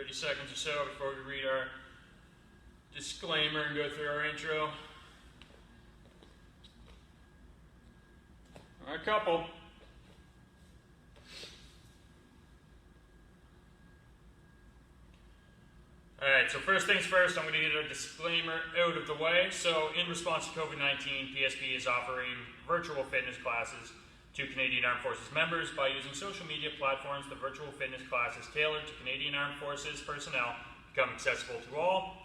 30 seconds or so before we read our disclaimer and go through our intro. A couple. Alright, so first things first, I'm going to get a disclaimer out of the way. So, in response to COVID-19, PSP is offering virtual fitness classes to Canadian Armed Forces members. By using social media platforms, the virtual fitness classes tailored to Canadian Armed Forces personnel become accessible to all.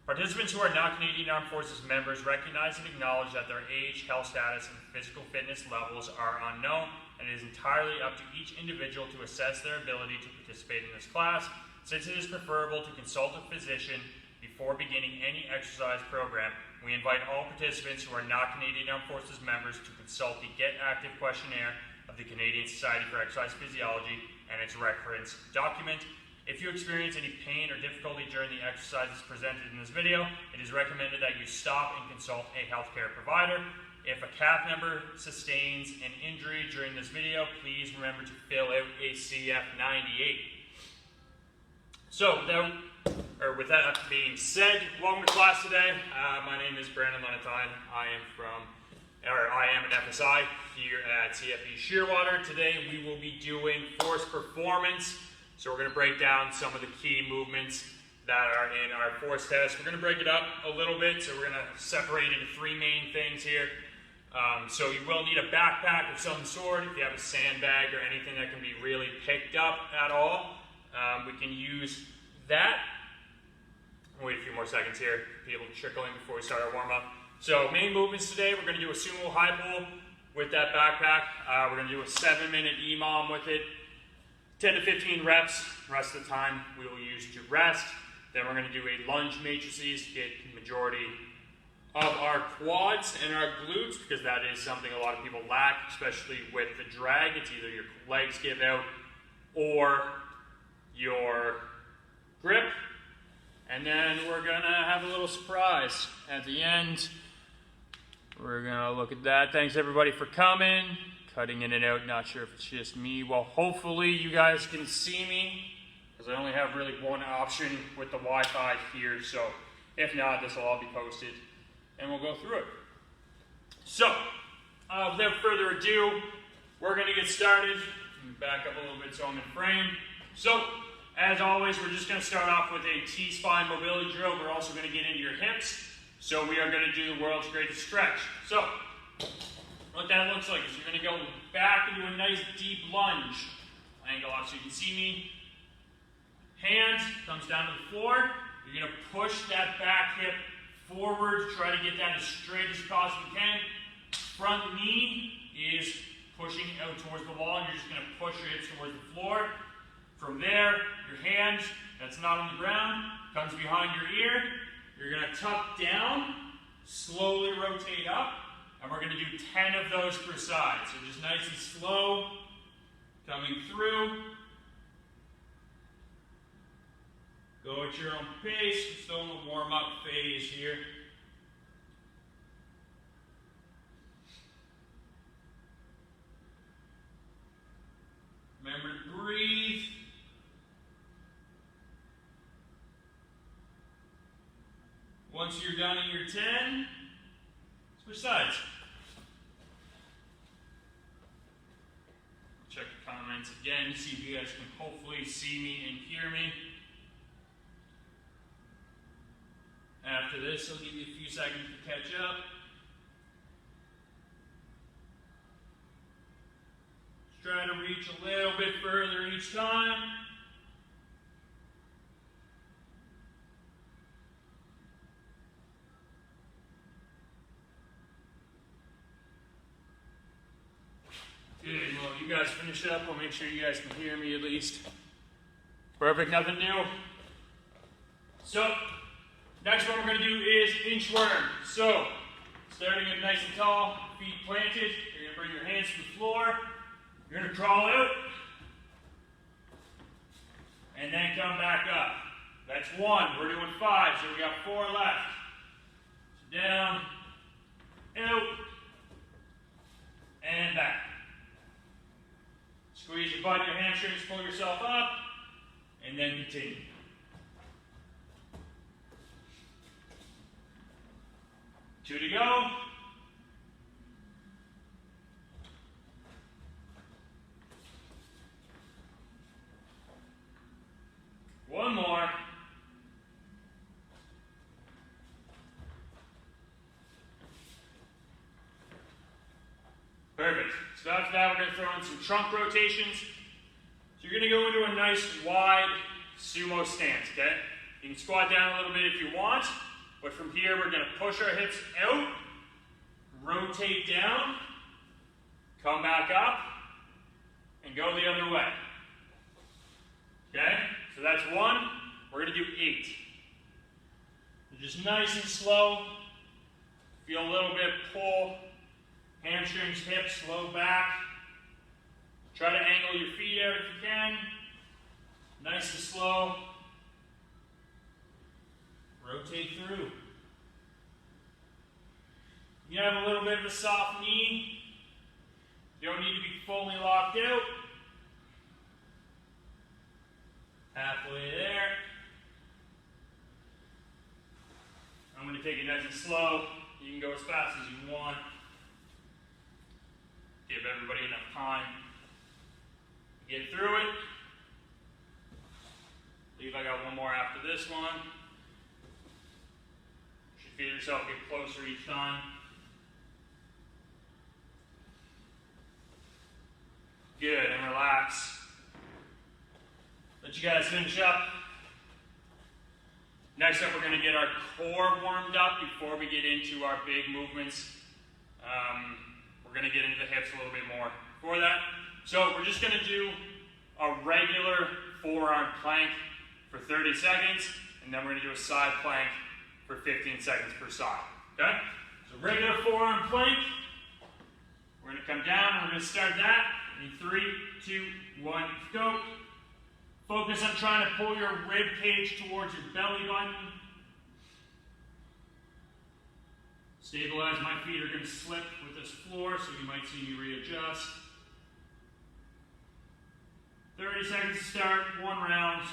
Participants who are not Canadian Armed Forces members recognize and acknowledge that their age, health status, and physical fitness levels are unknown, and it is entirely up to each individual to assess their ability to participate in this class. Since it is preferable to consult a physician before beginning any exercise program, we invite all participants who are not Canadian Armed Forces members to consult the Get Active Questionnaire of the Canadian Society for Exercise Physiology and its reference document. If you experience any pain or difficulty during the exercises presented in this video, it is recommended that you stop and consult a healthcare provider. If a CAF member sustains an injury during this video, please remember to fill out a CF98. So, with that being said, welcome to class today. My name is Lenentine. I am an FSI here at CFE Shearwater. Today we will be doing force performance. So we're going to break down some of the key movements that are in our force test. We're going to break it up a little bit, so we're going to separate into three main things here. So you will need a backpack of some sort. If you have a sandbag or anything that can be really picked up at all, we can use that. I'll wait a few more seconds here to be able to trickle in before we start our warm-up. So main movements today, we're going to do a sumo high pull with that backpack. We're going to do a 7-minute EMOM with it. 10 to 15 reps, rest of the time we will use to rest. Then we're going to do a lunge matrices to get the majority of our quads and our glutes, because that is something a lot of people lack, especially with the drag. It's either your legs give out or your grip. And then we're going to have a little surprise at the end. We're going to look at that. Thanks everybody for coming. Cutting in and out, not sure if it's just me. Well, hopefully you guys can see me, because I only have really one option with the Wi-Fi here, so if not, this will all be posted, and we'll go through it. So, without further ado, we're going to get started. Back up a little bit so I'm in frame. So, as always, we're just going to start off with a T-spine mobility drill. We're also going to get into your hips, so we are going to do the world's greatest stretch. So, what that looks like is you're going to go back into a nice deep lunge. Angle up so you can see me. Hand comes down to the floor. You're going to push that back hip forward. Try to get that as straight as you possibly can. Front knee is pushing out towards the wall, and you're just going to push your hips towards the floor. From there, your hand that's not on the ground comes behind your ear. You're going to tuck down, slowly rotate up. And we're going to do 10 of those per side. So just nice and slow, coming through. Go at your own pace. Still in the warm-up phase here. Remember to breathe. Once you're done in your 10, switch sides. Check the comments again, see if you guys can hopefully see me and hear me. After this, I'll give you a few seconds to catch up. Just try to reach a little bit further each time. Good, well, you guys finish up. I'll make sure you guys can hear me at least. Perfect, nothing new. So, next one we're going to do is inchworm. So, starting up nice and tall, feet planted, you're going to bring your hands to the floor. You're going to crawl out, and then come back up. That's one. We're doing 5, so we got 4 left. So down, out, and back. Squeeze your butt, your hamstrings, pull yourself up, and then continue. 2 to go. One more. Perfect. So after that, we're going to throw in some trunk rotations. So you're going to go into a nice wide sumo stance, okay? You can squat down a little bit if you want, but from here, we're going to push our hips out, rotate down, come back up, and go the other way. Okay? So that's 1. We're going to do 8. Just nice and slow. Feel a little bit pull. Hamstrings, hips, low back. Try to angle your feet out if you can. Nice and slow. Rotate through. You have a little bit of a soft knee. You don't need to be fully locked out. Halfway there. I'm going to take it nice and slow. You can go as fast as you want. Give everybody enough time to get through it. Believe I got one more after this one. You should feel yourself get closer each time. Good, and relax. Let you guys finish up. Next up, we're going to get our core warmed up before we get into our big movements. We're going to get into the hips a little bit more for that. So we're just going to do a regular forearm plank for 30 seconds, and then we're going to do a side plank for 15 seconds per side. Okay? So regular forearm plank. We're going to come down. We're going to start that in 3, 2, 1, go. Focus on trying to pull your rib cage towards your belly button. Stabilize. My feet are going to slip with this floor, so you might see me readjust. 30 seconds to start, 1 round.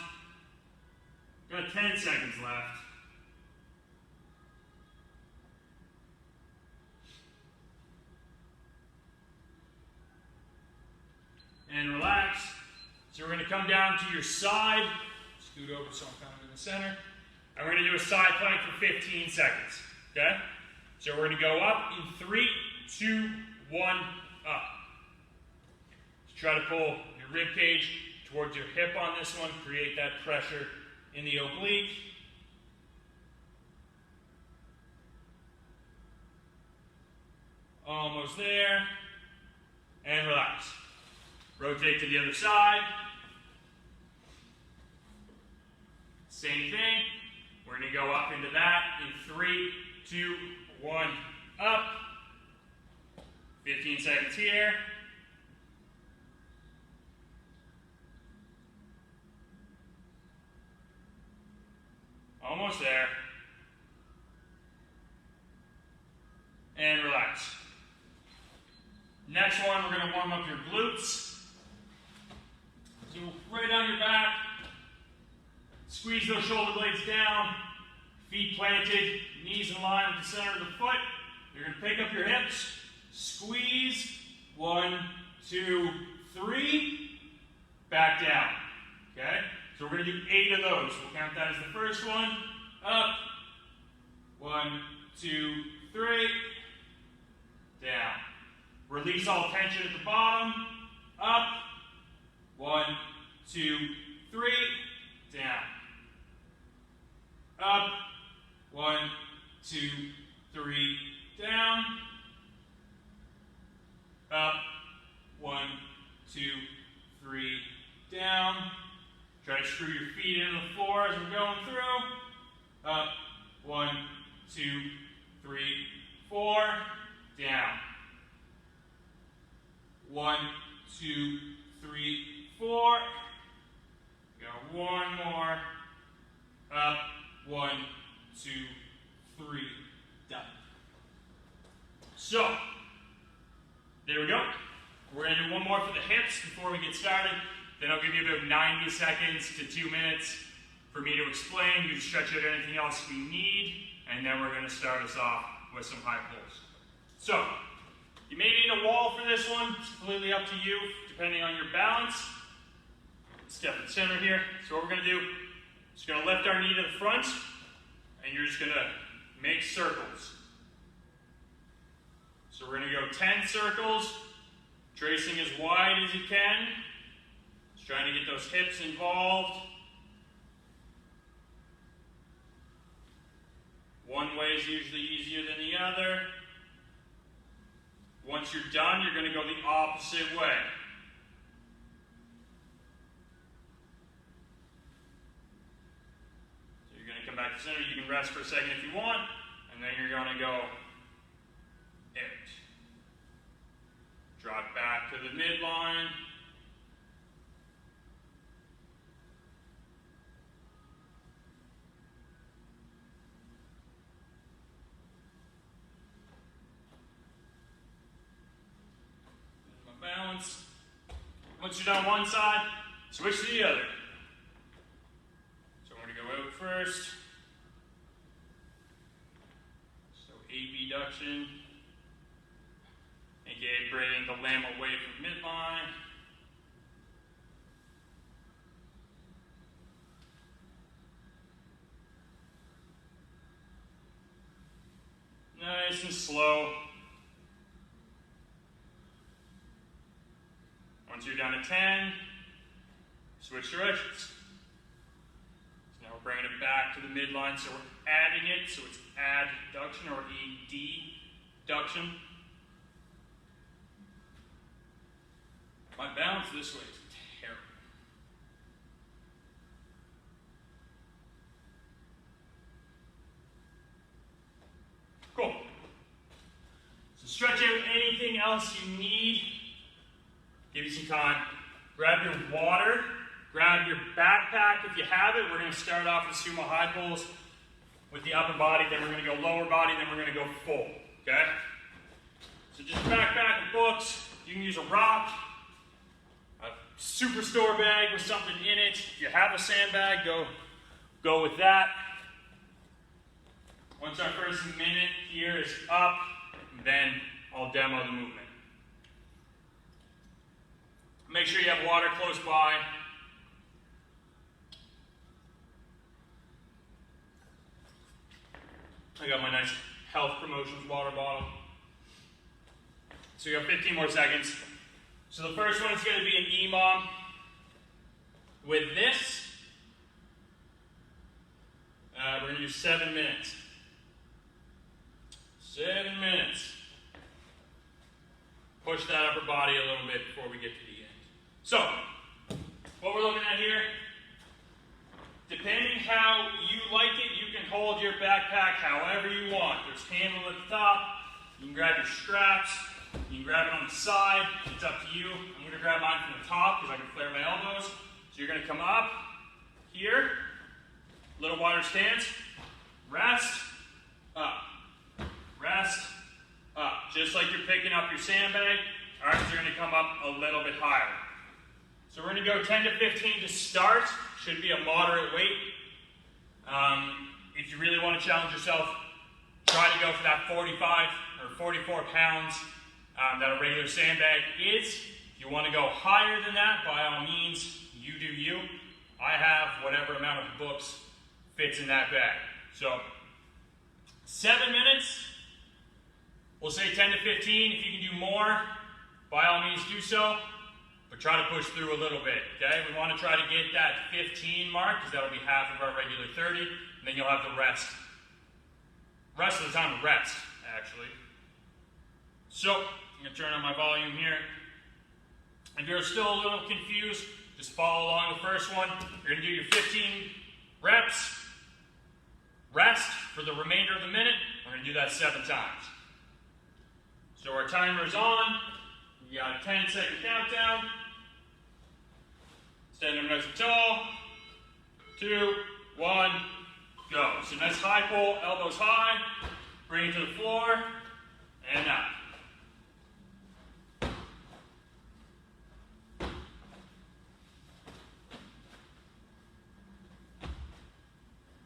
Got 10 seconds left. And relax. So we're going to come down to your side. Scoot over so I'm kind of in the center. And we're going to do a side plank for 15 seconds. Okay? So we're going to go up in 3, 2, 1, up. So try to pull your rib cage towards your hip on this one. Create that pressure in the oblique. Almost there. And relax. Rotate to the other side. Same thing. We're going to go up into that in 3, 2, 1, up. 15 seconds here. Almost there. And relax. Next one, we're going to warm up your glutes. So right on your back. Squeeze those shoulder blades down. Feet planted, knees in line with the center of the foot. You're going to pick up your hips. Squeeze. 1, 2, 3. Back down. Okay? So we're going to do 8 of those. We'll count that as the first one. Up. 1, 2, 3. Down. Release all tension at the bottom. Up. 1, 2, 3. Down. Up. 1, 2, 3. Down. Up. 1, 2, 3. Down. Try to screw your feet into the floor as we're going through. Up. 1, 2, 3, 4. Down. 1, 2, 3, 4. Go one more. Up. 1, 2, 3. Done. So, there we go. We're going to do one more for the hips before we get started. Then I'll give you about 90 seconds to 2 minutes for me to explain. You can stretch out anything else we need, and then we're going to start us off with some high pulls. So, you may need a wall for this one. It's completely up to you, depending on your balance. Step in the center here. So what we're going to do is going to lift our knee to the front, and you're just going to make circles. So we're going to go 10 circles, tracing as wide as you can. Just trying to get those hips involved. One way is usually easier than the other. Once you're done, you're going to go the opposite way. So you're going to come back to center. You can rest for a second if you want, and then you're going to go out. Drop back to the midline. Balance. Once you're done one side, switch to the other. So I'm going to go out first. So abduction. Again, bringing the limb away from midline. Nice and slow. Once you're down to 10, switch directions. So now we're bringing it back to the midline, so we're adding it, so it's adduction or adduction. My balance this way is terrible. Cool. So stretch out anything else you need. Give you some time. Grab your water. Grab your backpack if you have it. We're going to start off with sumo high pulls with the upper body, then we're going to go lower body, then we're going to go full. Okay? So just backpack and books. You can use a rock, a superstore bag with something in it. If you have a sandbag, go with that. Once our first minute here is up, then I'll demo the movement. Make sure you have water close by. I got my nice Health Promotions water bottle. So you have 15 more seconds. So the first one is going to be an EMOM. With this, we're going to do 7 minutes. 7 minutes. Push that upper body a little bit before we get to the end. So, what we're looking at here, depending how you like it, you can hold your backpack however you want. There's handle at the top. You can grab your straps. You can grab it on the side. It's up to you. I'm going to grab mine from the top because I can flare my elbows. So you're going to come up here, little wider stance, rest, up, rest, up. Just like you're picking up your sandbag, arms are going to come up a little bit higher. So we're going to go 10 to 15 to start. Should be a moderate weight. If you really want to challenge yourself, try to go for that 45 or 44 pounds that a regular sandbag is. If you want to go higher than that, by all means, you do you. I have whatever amount of books fits in that bag. So 7 minutes. We'll say 10 to 15. If you can do more, by all means do so. But try to push through a little bit, okay? We want to try to get that 15 mark, because that'll be half of our regular 30, and then you'll have the rest of the time to rest, actually. So, I'm going to turn on my volume here. If you're still a little confused, just follow along the first one. You're going to do your 15 reps, rest for the remainder of the minute. We're going to do that 7 times. So our timer's on. You got a 10-second countdown. Stand up nice and tall. 2, 1, go. So nice high pull, elbows high. Bring it to the floor, and up.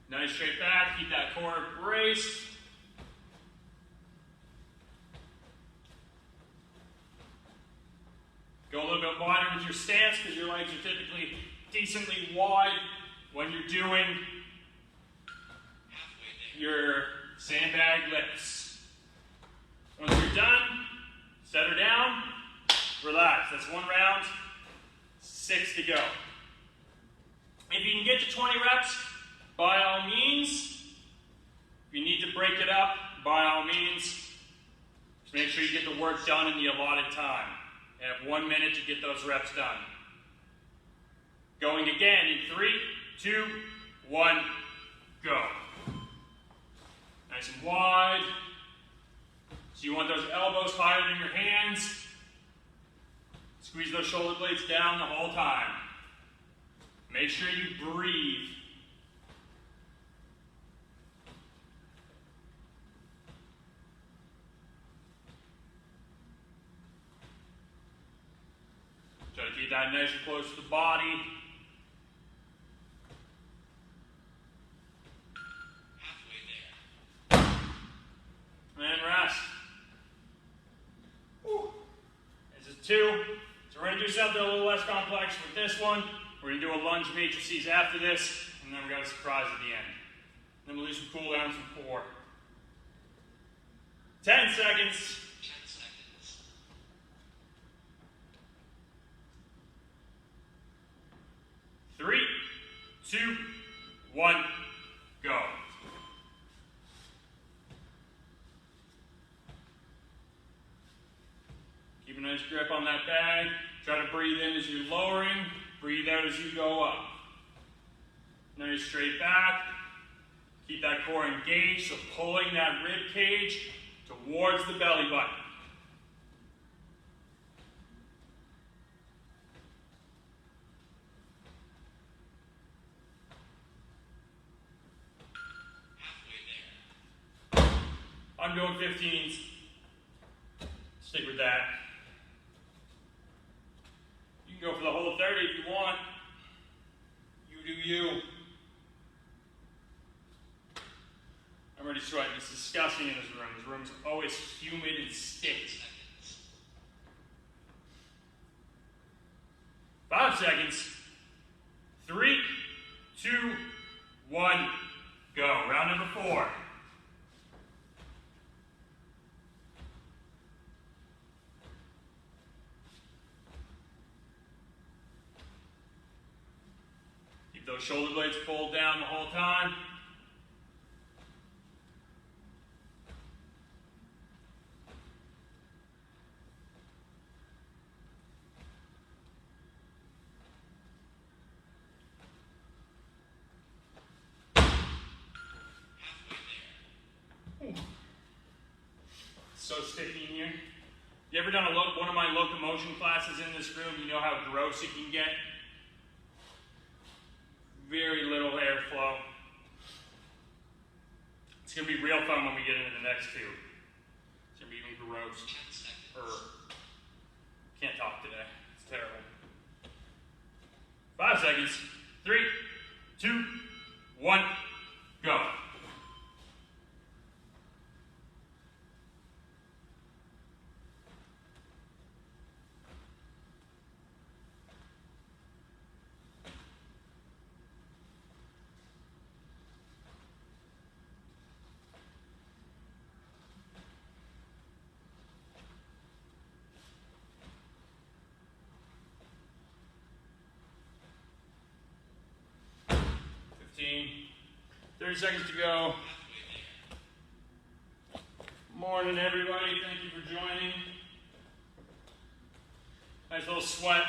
Nice straight back, keep that core braced. with your stance because your legs are typically decently wide when you're doing your sandbag lifts. Once you're done, set her down, relax. That's 1 round, 6 to go. If you can get to 20 reps, by all means. If you need to break it up, by all means. Just make sure you get the work done in the allotted time. You have 1 minute to get those reps done. Going again in 3, 2, 1, go. Nice and wide. So you want those elbows higher than your hands. Squeeze those shoulder blades down the whole time. Make sure you breathe. Try to keep that nice and close to the body. And rest. Whew. This is 2. So we're going to do something a little less complex with this one. We're going to do a lunge matrices after this, and then we've got a surprise at the end. Then we'll do some cool downs from 4. 10 seconds. 3, 2, 1, go. Keep a nice grip on that bag. Try to breathe in as you're lowering. Breathe out as you go up. Nice straight back. Keep that core engaged, so pulling that rib cage towards the belly button. I'm doing 15s. Stick with that. You can go for the whole 30 if you want. You do you. I'm already sweating. It's disgusting in this room. This room's always humid and sticky. 5 seconds. 3, 2, 1, go. Round number 4. Those shoulder blades pulled down the whole time. Ooh. So sticky in here. You ever done one of my locomotion classes in this room? You know how gross it can get? Very little airflow. It's going to be real fun when we get into the next 2. It's going to be even gross. Can't talk today. It's terrible. 5 seconds. 3, 2, 1, go. Fifteen. 30 seconds to go. Morning, everybody. Thank you for joining. Nice little sweat.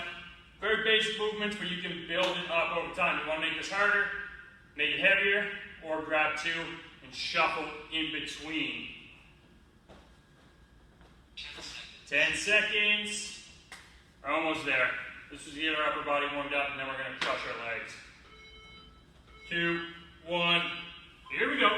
Very basic movements, but you can build it up over time. You want to make this harder, make it heavier, or grab 2 and shuffle in between. 10 seconds. We're almost there. This is to get our upper body warmed up, and then we're going to crush our legs. 2, 1, here we go.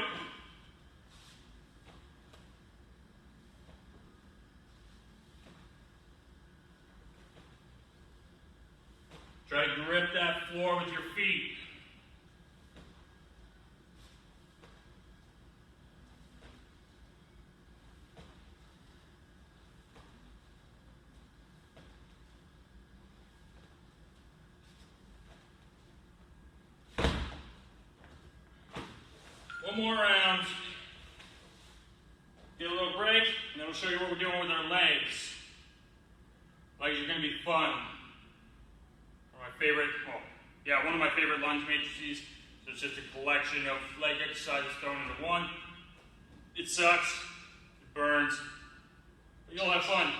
Try to grip that floor with your feet. One more round. Get a little break, and then we'll show you what we're doing with our legs. Legs are going to be fun. One of my favorite lunge matrices. So it's just a collection of leg exercises thrown into one. It sucks. It burns. But you'll have fun.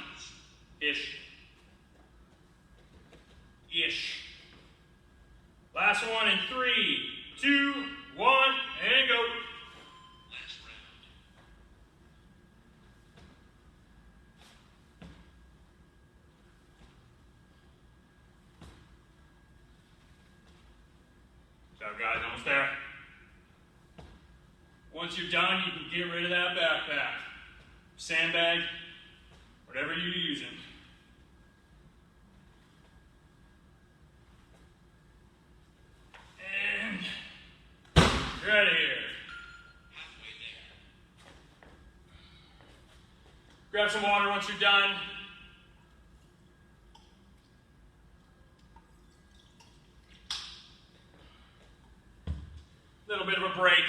Ish. Last one in 3, 2, 1, and go. Last round. So guys, almost there. Once you're done, you can get rid of that backpack, sandbag, whatever you're using. Right here. Halfway there. Grab some water once you're done. Little bit of a break.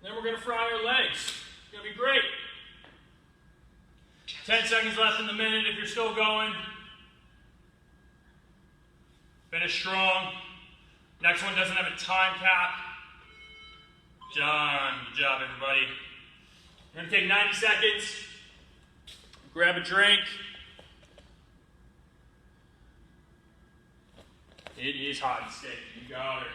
Then we're going to fry our legs. It's going to be great. 10 seconds left in the minute if you're still going. Finish strong. Next one doesn't have a time cap. Done. Good job, everybody. We're going to take 90 seconds. Grab a drink. It is hot and sticky. You got it.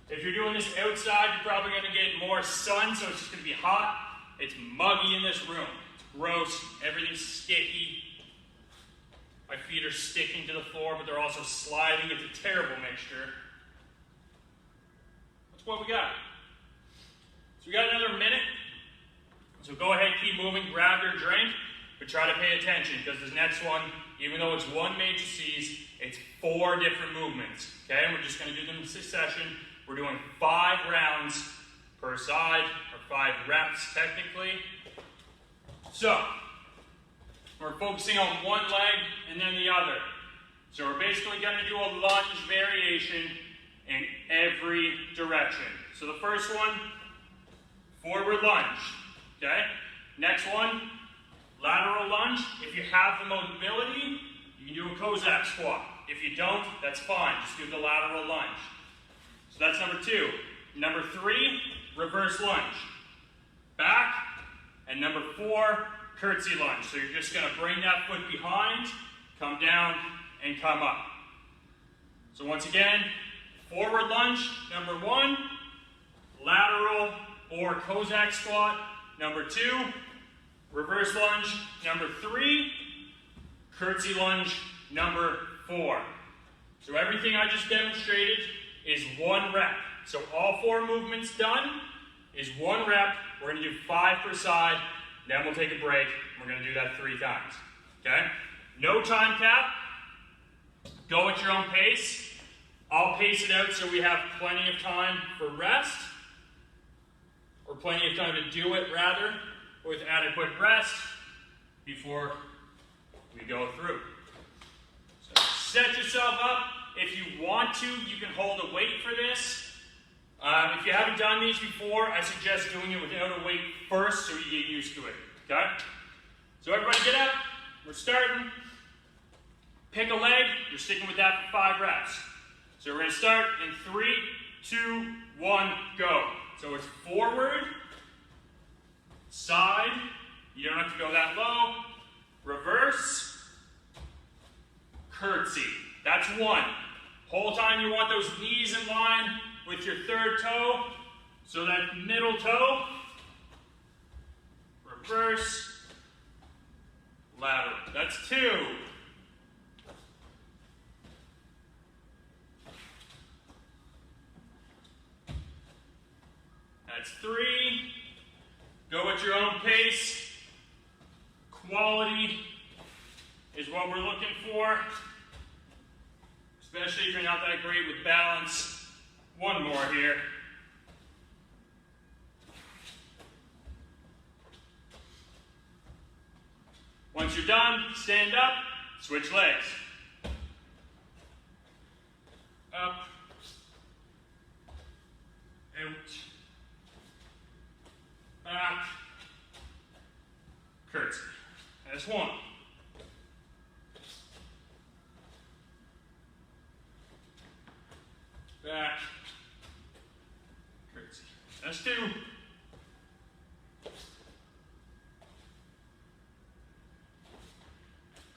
If you're doing this outside, you're probably going to get more sun, so it's just going to be hot. It's muggy in this room. It's gross. Everything's sticky. My feet are sticking to the floor, but they're also sliding. It's a terrible mixture. That's what we got. So we got another minute. So go ahead, keep moving, grab your drink, but try to pay attention because this next one, even though it's one matrices, it's 4 different movements. Okay, and we're just going to do them in succession. We're doing 5 rounds per side, or 5 reps technically. So we're focusing on one leg and then the other. So we're basically going to do a lunge variation in every direction. So the first one, forward lunge, okay? Next one, lateral lunge. If you have the mobility, you can do a Cossack squat. If you don't, that's fine. Just do the lateral lunge. So that's number 2. Number 3, reverse lunge. Back. And number 4, curtsy lunge. So you're just going to bring that foot behind, come down, and come up. So once again, forward lunge, number 1, lateral or Cossack squat, number 2, reverse lunge, number 3, curtsy lunge, number 4. So everything I just demonstrated is 1 rep. So all 4 movements done is 1 rep. We're going to do 5 per side, then we'll take a break. We're going to do that 3 times. Okay? No time cap. Go at your own pace. I'll pace it out so we have plenty of time for rest, or plenty of time to do it, rather, with adequate rest before we go through. So set yourself up. If you want to, you can hold a weight for this. If you haven't done these before, I suggest doing it without a weight first so you get used to it. Okay? So everybody get up. We're starting. Pick a leg. You're sticking with that for 5 reps. So we're going to start in 3, 2, 1, go. So it's forward, side, you don't have to go that low, reverse, curtsy. That's 1. Whole time you want those knees in line with your 3rd toe, so that middle toe, reverse, lateral. That's 2. That's 3. Go at your own pace. Quality is what we're looking for, especially if you're not that great with balance. 1 more here. Once you're done, stand up, switch legs. Up, out, back, curtsy. That's one. Back, curtsy. That's two.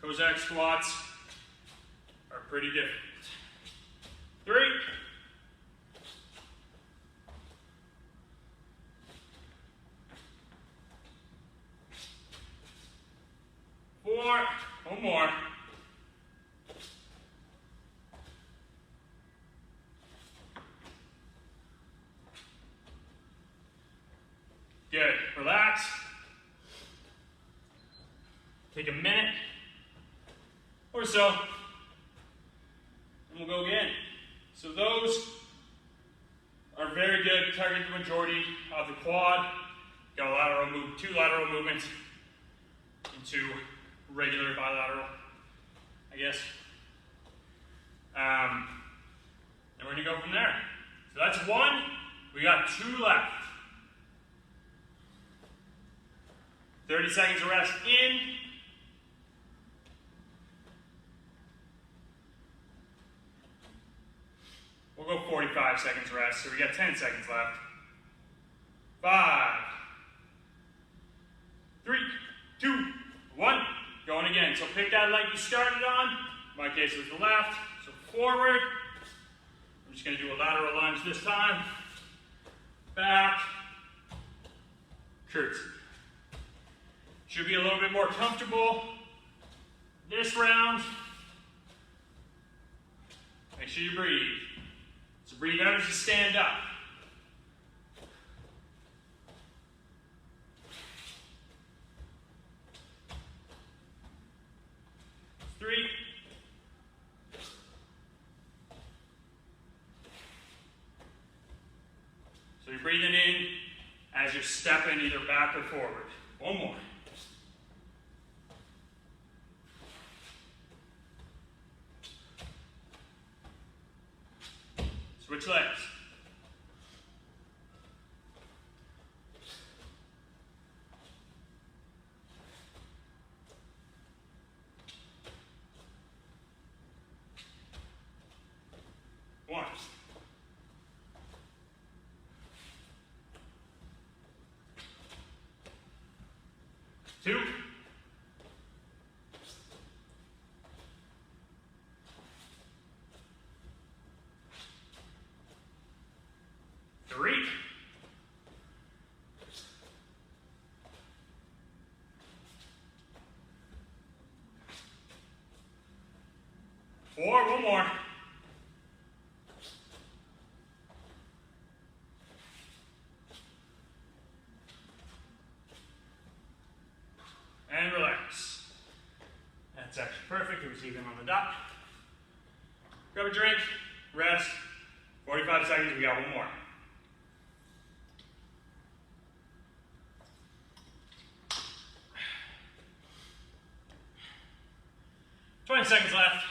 Cossack squats are pretty different. Three. Four. One more. Good. Relax. Take a minute or so, and we'll go again. So those are very good. Target the majority of the quad. Got a lateral move, two lateral movements into regular bilateral, I guess. And we're gonna go from there. So that's one. We got two left. 30 seconds of rest in. We'll go 45 seconds rest, so we got 10 seconds left. 5, 3, 2, 1. Going again. So pick that leg you started on. In my case, it was the left. So forward. I'm just going to do a lateral lunge this time. Back. Curtsy. Should be a little bit more comfortable this round. Make sure you breathe. So breathe out as you stand up. Three. So you're breathing in as you're stepping either back or forward. One more. Switch legs. One. Two. Three. Four. One more. And relax. That's actually perfect. It was even on the dot. Grab a drink, rest. 45 seconds, we got one more. Seconds left.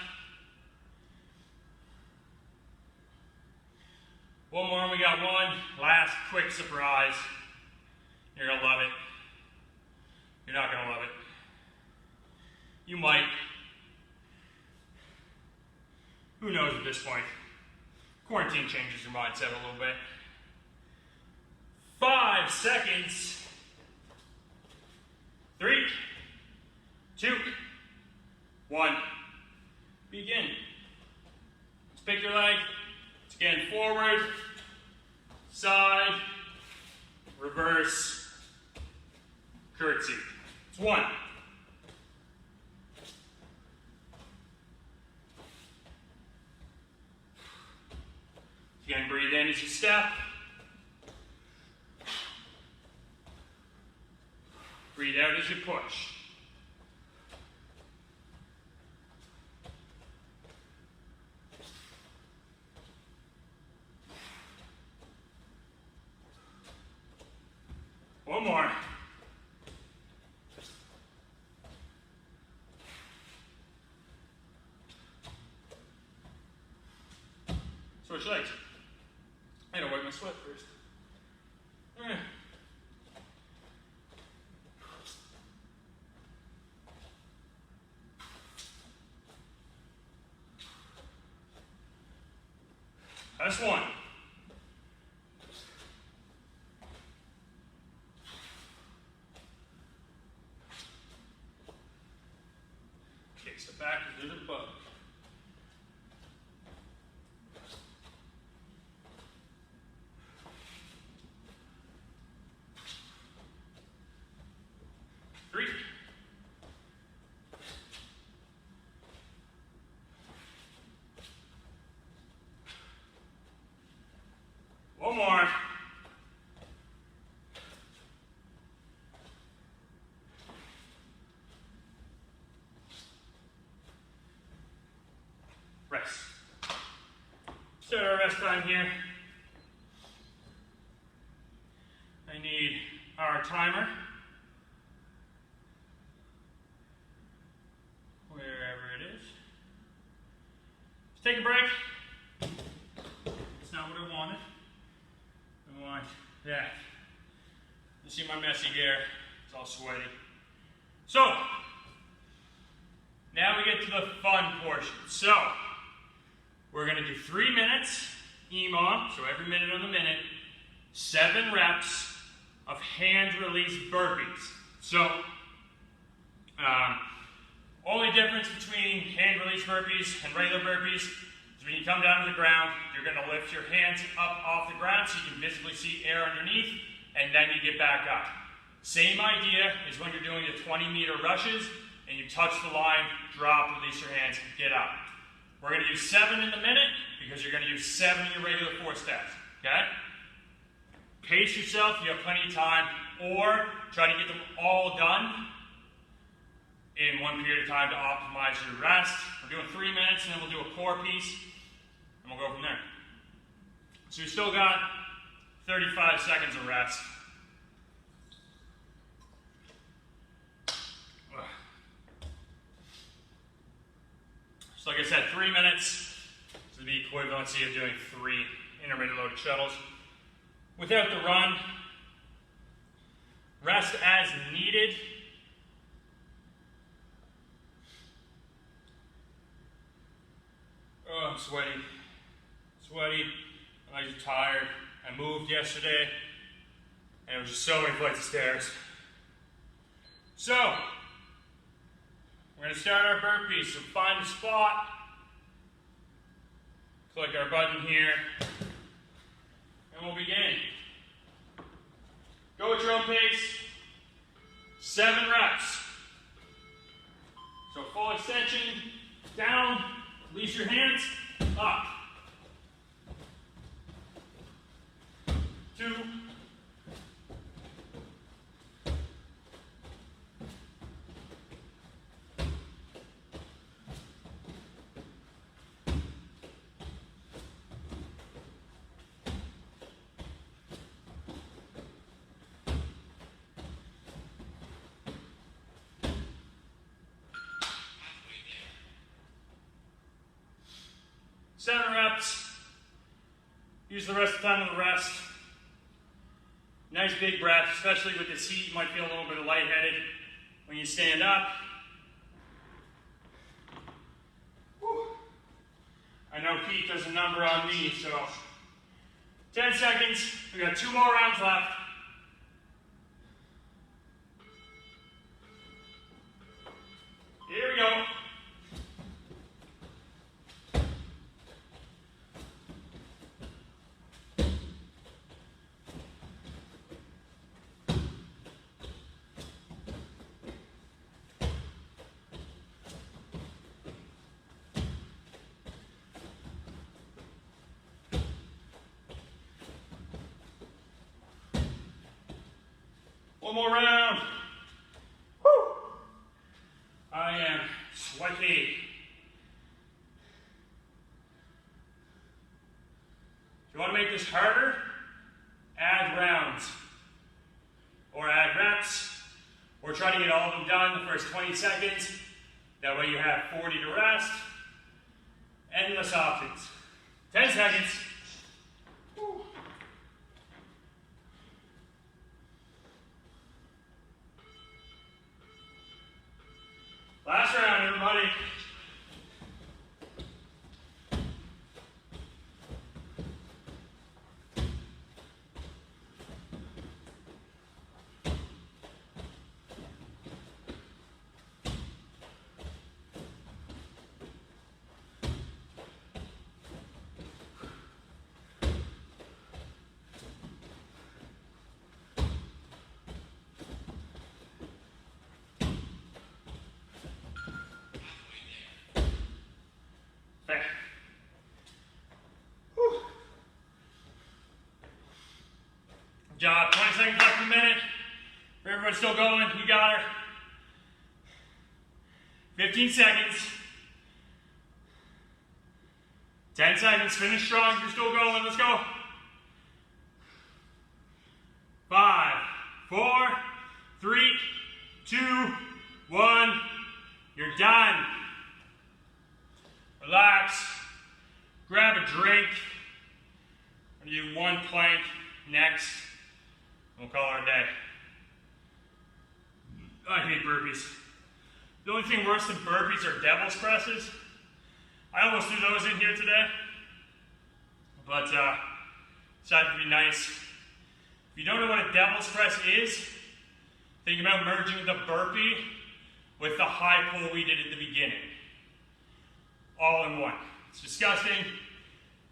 One more, we got one. Last quick surprise. You're gonna love it. You're not gonna love it. You might. Who knows at this point? Quarantine changes your mindset a little bit. 5 seconds. 3, 2, 1. Begin. Let's pick your leg. It's again forward, side, reverse, curtsy. It's 1. Again, breathe in as you step. Breathe out as you push. One more. Switch legs. I gotta wipe my sweat first. Last one. Okay, so back into the bug. Three. One more. Rest. Start our rest time here. I need our timer. Wherever it is. Let's take a break. That's not what I wanted. I want that. You see my messy hair? It's all sweaty. So, now we get to the fun portion. So, we're going to do 3 minutes EMOM, so every minute on the minute, 7 reps of hand release burpees. So, only difference between hand release burpees and regular burpees is when you come down to the ground, you're going to lift your hands up off the ground so you can visibly see air underneath, and then you get back up. Same idea is when you're doing the 20-meter rushes, and you touch the line, drop, release your hands, and get up. We're going to use 7 in the minute because you're going to use 7 in your regular 4 steps. Okay? Pace yourself, you have plenty of time, or try to get them all done in one period of time to optimize your rest. We're doing 3 minutes, and then we'll do a core piece, and we'll go from there. So we still got 35 seconds of rest. So like I said, 3 minutes is the equivalency of doing 3 intermittent loaded shuttles. Without the run, rest as needed. Oh, I'm sweaty. I'm just tired. I moved yesterday, and it was just so many flights of stairs. So, we're going to start our burpees. So find a spot, click our button here, and we'll begin. Go at your own pace. 7 reps. So full extension, down, release your hands, up. 2. 7 reps. Use the rest of the time on the rest. Nice big breath, especially with this heat. You might feel a little bit lightheaded when you stand up. Whew. I know heat does a number on me, so 10 seconds. We got 2 more rounds left. Here we go. One more round. Woo! I am sweaty. If you want to make this harder, add rounds. Or add reps. Or try to get all of them done the first 20 seconds. That way you have 40 to rest. Endless options. 10 seconds. Woo. Last round, everybody. Good job. 20 seconds left in a minute. If everyone's still going, you got her. 15 seconds. 10 seconds. Finish strong if you're still going. Let's go. 5, 4, 3, 2, 1. You're done. Relax. Grab a drink. I'm going to do one plank next. We'll call our day. I hate burpees. The only thing worse than burpees are devil's presses. I almost threw those in here today, but decided to be nice. If you don't know what a devil's press is, think about merging the burpee with the high pull we did at the beginning. All in one. It's disgusting.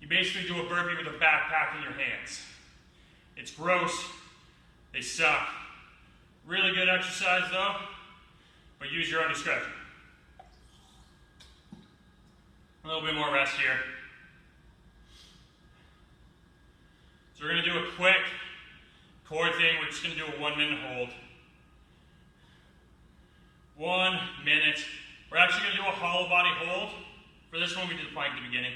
You basically do a burpee with a backpack in your hands. It's gross. They suck. Really good exercise though, but use your own discretion. A little bit more rest here. So we're going to do a quick core thing. We're just going to do a 1 minute hold. 1 minute. We're actually going to do a hollow body hold. For this one, we did the plank at the beginning.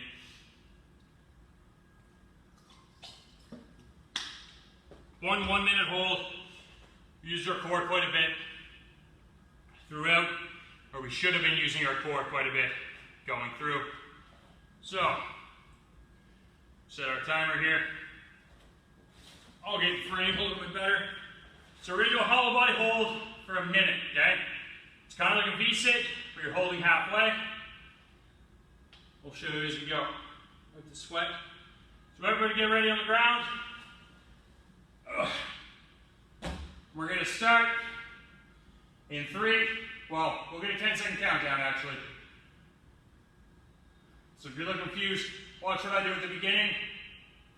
One 1 minute hold. We used our core quite a bit throughout, or we should have been using our core quite a bit going through. So, set our timer here. I'll get framed a little bit better. So we're going to do a hollow body hold for a minute, okay? It's kind of like a V-sit, but you're holding halfway. We'll show you as we go. With the sweat. So everybody get ready on the ground. We're going to start in 3. Well, we'll get a 10-second countdown actually. So if you're looking confused, watch what I do at the beginning.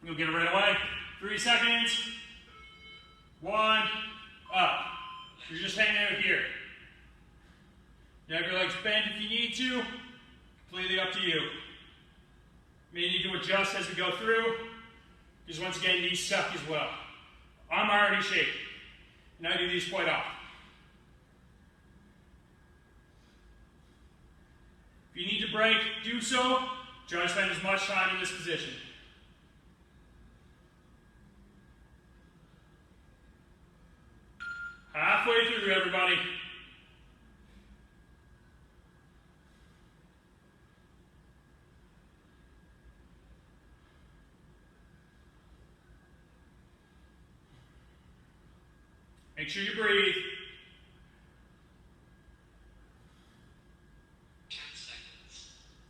You'll get it right away. 3 seconds. 1. Up. You're just hanging out here. You have your legs bent if you need to. Completely up to you. May need to adjust as we go through, because once again, these suck as well. I'm already shaking, and I do these quite often. If you need to break, do so. Try to spend as much time in this position. Halfway through, everybody. Make sure you breathe.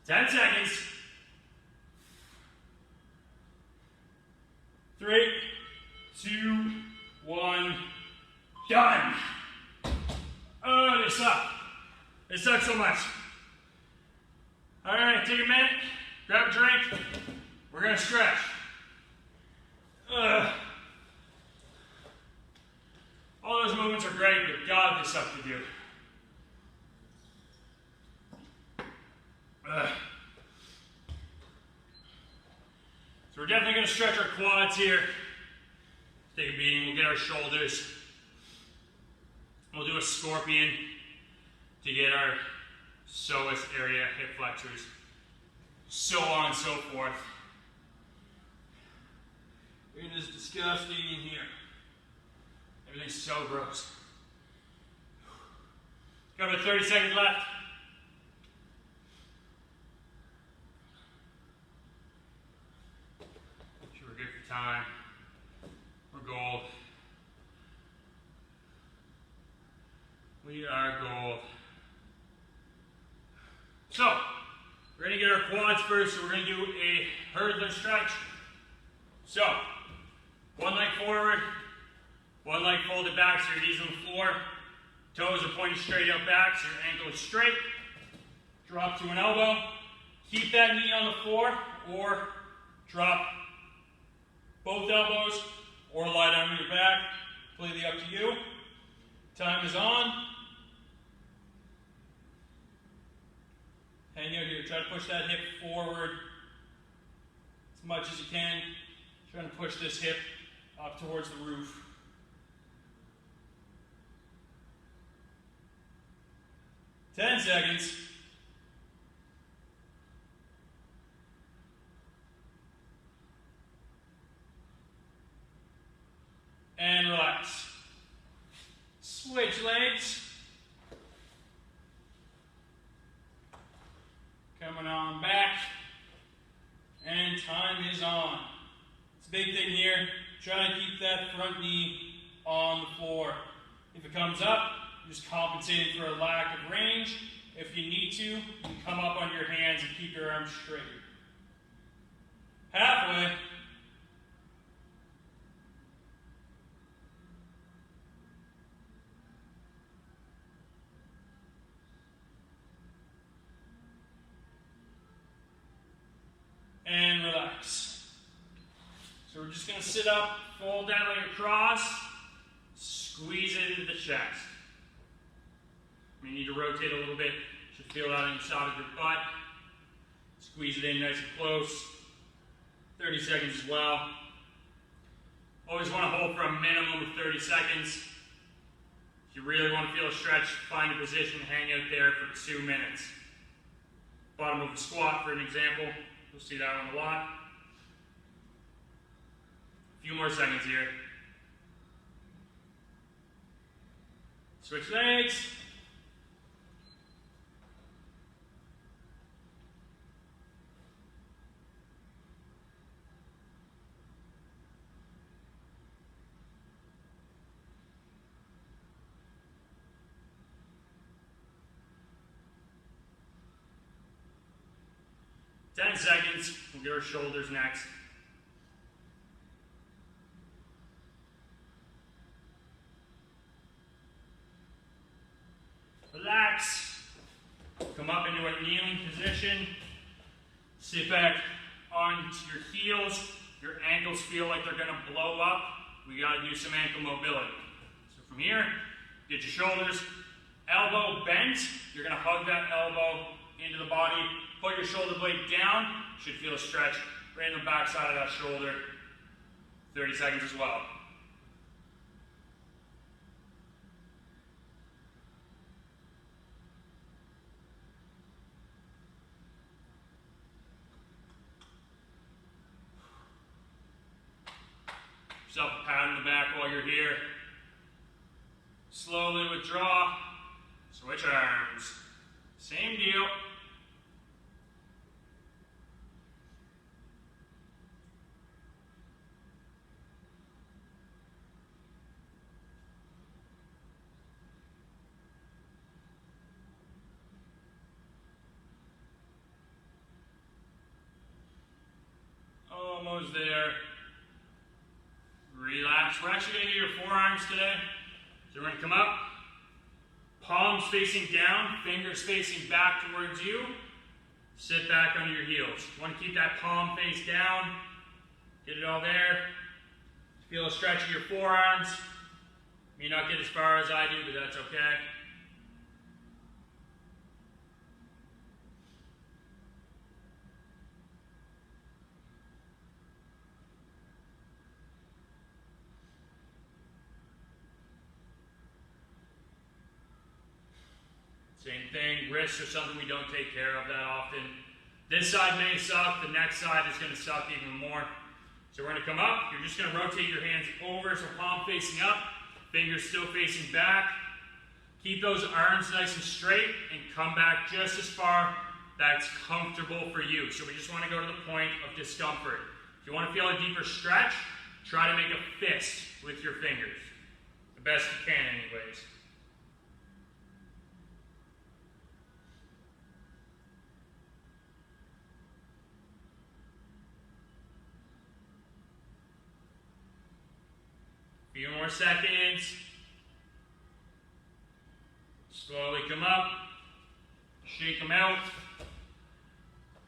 10 seconds. 3, 2, 1. Done. Oh, they suck. They suck so much. All right, take a minute. Grab a drink. We're going to stretch. All those movements are great, but God, they suck to do. So we're definitely going to stretch our quads here. Take a beating. We'll get our shoulders. We'll do a scorpion to get our psoas area, hip flexors, so on and so forth. It is disgusting in here. Everything's so gross. Got about 30 seconds left. Make sure we're good for time. We're gold. We are gold. So, we're going to get our quads first, so we're going to do a hurdler stretch. So, one leg forward, one leg folded back, so your knees on the floor. Toes are pointing straight out back, so your ankle is straight. Drop to an elbow. Keep that knee on the floor, or drop both elbows, or lie down on your back. Completely up to you. Time is on. Hang out here. Try to push that hip forward as much as you can. Trying to push this hip up towards the roof. Ten seconds. And relax. Switch legs. Coming on back. And time is on. It's a big thing here. Try to keep that front knee on the floor. If it comes up, just compensating for a lack of range. If you need to, you can come up on your hands and keep your arms straight. Halfway. And relax. So we're just going to sit up, fold down like a cross, squeeze it into the chest. You need to rotate a little bit. Should feel that on the side of your butt. Squeeze it in nice and close. 30 seconds as well. Always want to hold for a minimum of 30 seconds. If you really want to feel a stretch, find a position, hang out there for 2 minutes. Bottom of a squat, for an example. You'll see that one a lot. A few more seconds here. Switch legs. Ten seconds. We'll get our shoulders next. Relax. Come up into a kneeling position. Sit back onto your heels. Your ankles feel like they're going to blow up. We got to do some ankle mobility. So from here, get your shoulders, elbow bent. You're going to hug that elbow into the body. Put your shoulder blade down. Should feel a stretch right in the back side of that shoulder. 30 seconds as well. Yourself a pat in the back while you're here. Slowly withdraw. Switch arms. Same deal. Almost there. Relax. We're actually going to do your forearms today. So we're going to come up, palms facing down, fingers facing back towards you. Sit back under your heels. You want to keep that palm face down. Get it all there. Feel a stretch of your forearms. May not get as far as I do, but that's okay. Same thing, wrists are something we don't take care of that often. This side may suck, the next side is going to suck even more. So we're going to come up, you're just going to rotate your hands over, so palm facing up, fingers still facing back. Keep those arms nice and straight and come back just as far that's comfortable for you. So we just want to go to the point of discomfort. If you want to feel a deeper stretch, try to make a fist with your fingers. The best you can anyways. Few more seconds. Slowly come up. Shake them out.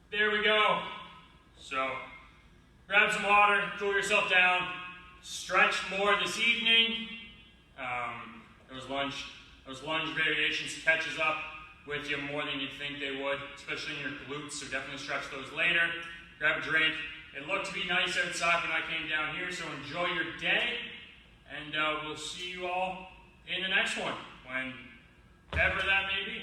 There we go. So, grab some water, cool yourself down. Stretch more this evening. Those lunge variations catches up with you more than you'd think they would, especially in your glutes, so definitely stretch those later. Grab a drink, It looked to be nice outside when I came down here, so enjoy your day, and we'll see you all in the next one, whenever that may be.